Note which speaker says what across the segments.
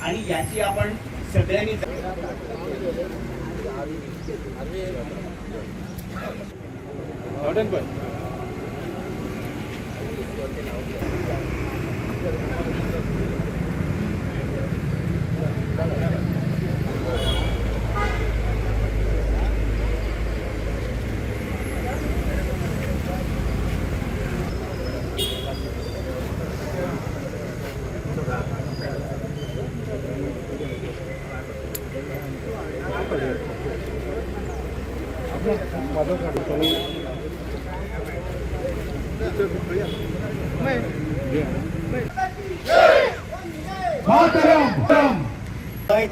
Speaker 1: आणि याची आपण सगळ्यांनी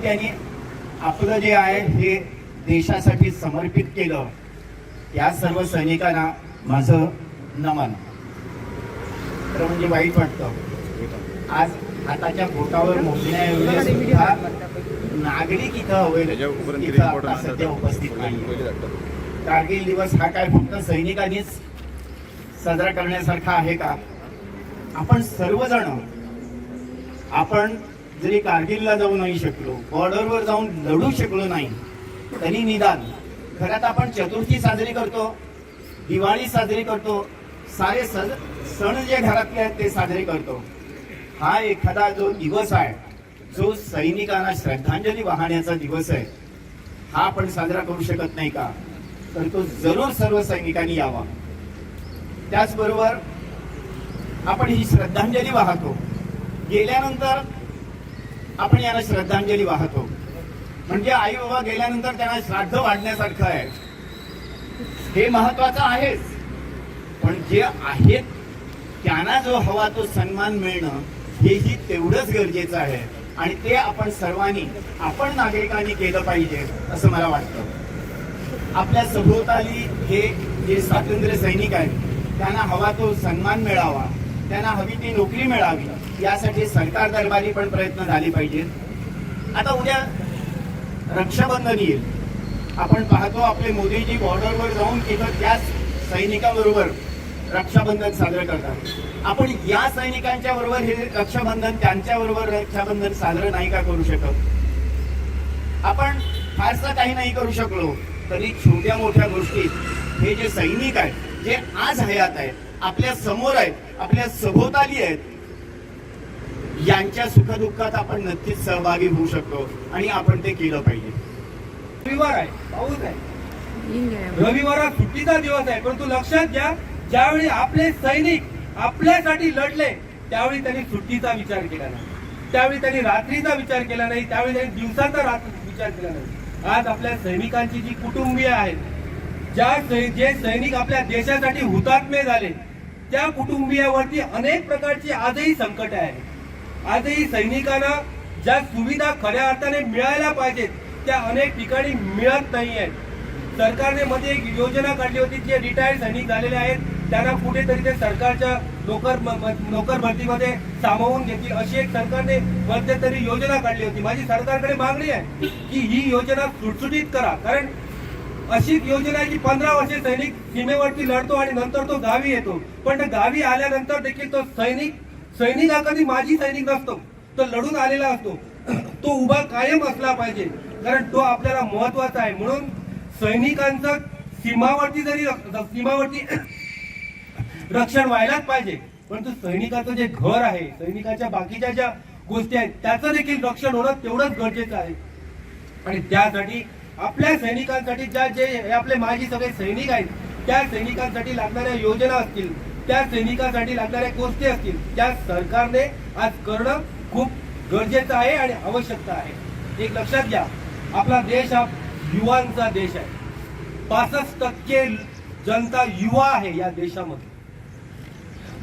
Speaker 1: त्यांनी आपलं जे आहे हे देशासाठी समर्पित केलं, या सर्व सैनिकांना माझं नमन. तर म्हणजे वाईट वाटतं आज हाताच्या बोटावर मोजण्याएवढे सुद्धा नागरिक इथं सध्या उपस्थित नाही. कारगिल दिवस हा काय फक्त सैनिकांनीच साजरा करण्यासारखा आहे का? आपण सर्वजण, आपण जरी कारगिलला जाऊ नाही शकलो, बॉर्डरवर जाऊन लढू शकलो नाही, तरी निदान घरात आपण चतुर्थी साजरी करतो, दिवाळी साजरी करतो, सारे सण जे घरातले आहेत ते साजरे करतो. हा एखादा जो दिवस आहे, जो सैनिकांना श्रद्धांजली वाहण्याचा दिवस आहे, हा आपण साजरा करू शकत नाही का? तर तो जरूर सर्व सैनिकांनी यावा. त्याचबरोबर आपण ही श्रद्धांजली वाहतो, गेल्यानंतर आपण यांना श्रद्धांजली वाहतो, म्हणजे आई बाबा गेल्यानंतर त्यांना श्राद्ध वाढण्यासारखं आहे. हे महत्वाचं आहेच, पण जे आहेत त्यांना जो हवा तो सन्मान मिळणं हेही तेवढंच गरजेचं आहे. आणि ते आपण सर्वांनी, आपण नागरिकांनी केलं पाहिजे असं मला वाटतं. आपल्या सभोवताली हे जे स्वातंत्र्य सैनिक आहेत त्यांना हवा तो सन्मान मिळावा, त्यांना हवी ती नोकरी मिळावी, यासाठी सरकार दरबारी पण प्रयत्न झाले पाहिजेत. आता उद्या रक्षाबंधन येईल, आपण पाहतो आपले मोदीजी बॉर्डरवर जाऊन तिथं त्या सैनिकांबरोबर रक्षाबंधन साजरं करतात. आपण या सैनिकांच्या बरोबर हे रक्षाबंधन, त्यांच्या बरोबर रक्षाबंधन साजरं नाही का करू शकत? आपण फारसं काही नाही करू शकलो तरी छोट्या मोठ्या गोष्टीत हे जे सैनिक आहेत, जे आज हयात आहेत, आपल्या समोर आहेत, आपल्या सभोवताली आहेत, यांच्या सुखदुःखात आपण नक्कीच सहभागी होऊ शकतो आणि आपण ते केलं पाहिजे.
Speaker 2: रविवार आहे, पाऊस आहे, रविवार हा सुट्टीचा दिवस आहे, परंतु लक्षात घ्या, ज्यावेळी आपले सैनिक आपल्यासाठी लढले त्यावेळी त्यांनी सुट्टीचा विचार केला नाही, त्यावेळी त्यांनी रात्रीचा विचार केला नाही, त्यावेळी त्यांनी दिवसाचा विचार केला नाही. आज आपल्या सैनिकांची जी कुटुंबीय आहेत, जे सैनिक आपल्या देशासाठी हुतात्मे झाले, त्या कुटुंबियावरती अनेक प्रकारची आजही संकट आहे. आजही सैनिकांना ज्या सुविधा खऱ्या अर्थाने मिळायला पाहिजेत त्या अनेक ठिकाणी मिळत नाही आहेत. सरकारने मध्ये एक योजना काढली होती, जे रिटायर्ड सैनिक झालेले आहेत त्यांना कुठेतरी ते सरकारच्या नोकर भरतीमध्ये सामावून घेतील, अशी एक सरकारने मध्यंतरी योजना काढली होती. माझी सरकारकडे मागणी आहे की ही योजना सुटसुटीत करा, कारण अशी योजना आहे की 15 वर्षे सैनिक सीमेवरती लढतो आणि नंतर तो गावी येतो, पण गावी आल्यानंतर देखील तो सैनिक हा कधी माजी सैनिक नसतो, तो लढून आलेला असतो, तो उभा कायम असला पाहिजे, कारण तो आपल्याला महत्वाचा आहे. म्हणून सैनिकांचं सीमावरती रक्षण व्हायलाच पाहिजे, परंतु सैनिकाचं जे घर आहे, सैनिकाच्या बाकीच्या ज्या गोष्टी आहेत त्याचं देखील रक्षण होणं तेवढंच गरजेचं आहे. आणि त्यासाठी आपल्या सैनिकांसाठी जे आपले माजी सगळे सैनिक आहेत त्या सैनिकांसाठी लागणाऱ्या योजना असतील, त्या सैनिकांसाठी लागणाऱ्या गोष्टी असतील, त्या सरकारने आज करणं खूप गरजेचं आहे आणि आवश्यकता आहे. एक लक्षात घ्या, आपला देश हा युवांचा देश आहे. 65% जनता युवा आहे या देशामध्ये.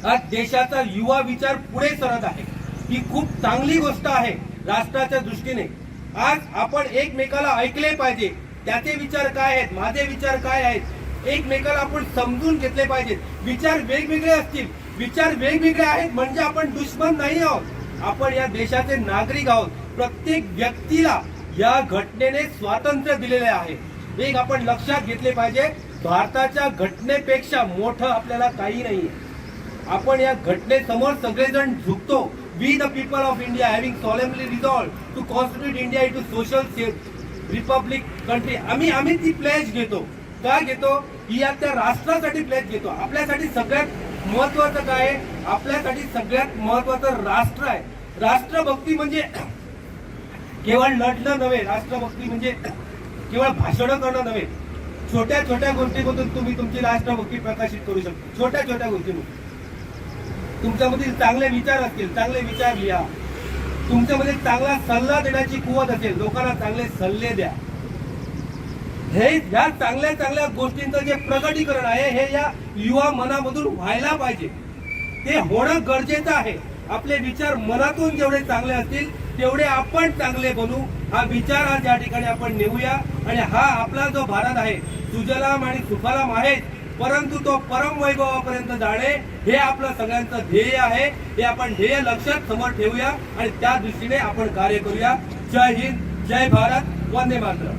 Speaker 2: आज देशाचा युवा विचार पुढे सरत आहे, ही खूप चांगली गोष्ट आहे राष्ट्राच्या दृष्टीने. आज आपण एकमेकाला ऐकले पाहिजे, त्याचे विचार काय आहेत, माझे विचार काय आहेत, एकमेकाला आपण समजून घेतले पाहिजेत. विचार वेगवेगळे असतील, विचार वेगवेगळे आहेत म्हणजे आपण दुश्मन नाही आहोत, आपण या देशाचे नागरिक आहोत. प्रत्येक व्यक्तीला या घटनेने स्वातंत्र्य दिलेले आहे. एक आपण लक्षात घेतले पाहिजे, भारताच्या घटनेपेक्षा मोठं आपल्याला काही नाहीये. आपण या घटनेसमोर सगळेजण झुकतो, We the people of India having solemnly resolved to constitute India into social Republic country. आम्ही ती प्लेज घेतो. का घेतो? ही या त्या राष्ट्रासाठी प्लेज घेतो. आपल्यासाठी सगळ्यात महत्वाचं काय आहे? आपल्यासाठी सगळ्यात महत्वाचं राष्ट्र आहे. राष्ट्रभक्ती म्हणजे केवळ लढणं नव्हे, राष्ट्रभक्ती म्हणजे केवळ भाषण करणं नव्हे. छोट्या छोट्या गोष्टीमधून तुम्ही तुमची राष्ट्रभक्ती प्रकाशित करू शकता. छोट्या छोट्या गोष्टीमधून तुमच्यामध्ये चांगले विचार असतील, चांगले विचार लिहा. तुमच्यामध्ये चांगला सल्ला देण्याची कुवत असेल, लोकांना चांगले सल्ले द्या. हे या चांगल्या चांगल्या गोष्टींचं जे प्रकटीकरण आहे हे या युवा मनामधून व्हायला पाहिजे. ते होणं गरजेचं आहे. आपले विचार मनातून जेवढे चांगले असतील तेवढे आपण चांगले बनू. हा विचार आज या ठिकाणी आपण नेऊया. आणि हा आपला जो भारत आहे सुजलाम आणि सुफलाम आहे, परंतु तो परम वैभवापर्यंत जाणे हे आपलं सगळ्यांचं ध्येय आहे. हे आपण ध्येय लक्षात समोर ठेवूया आणि त्या दृष्टीने आपण कार्य करूया. जय हिंद, जय भारत, वंदे मातरम.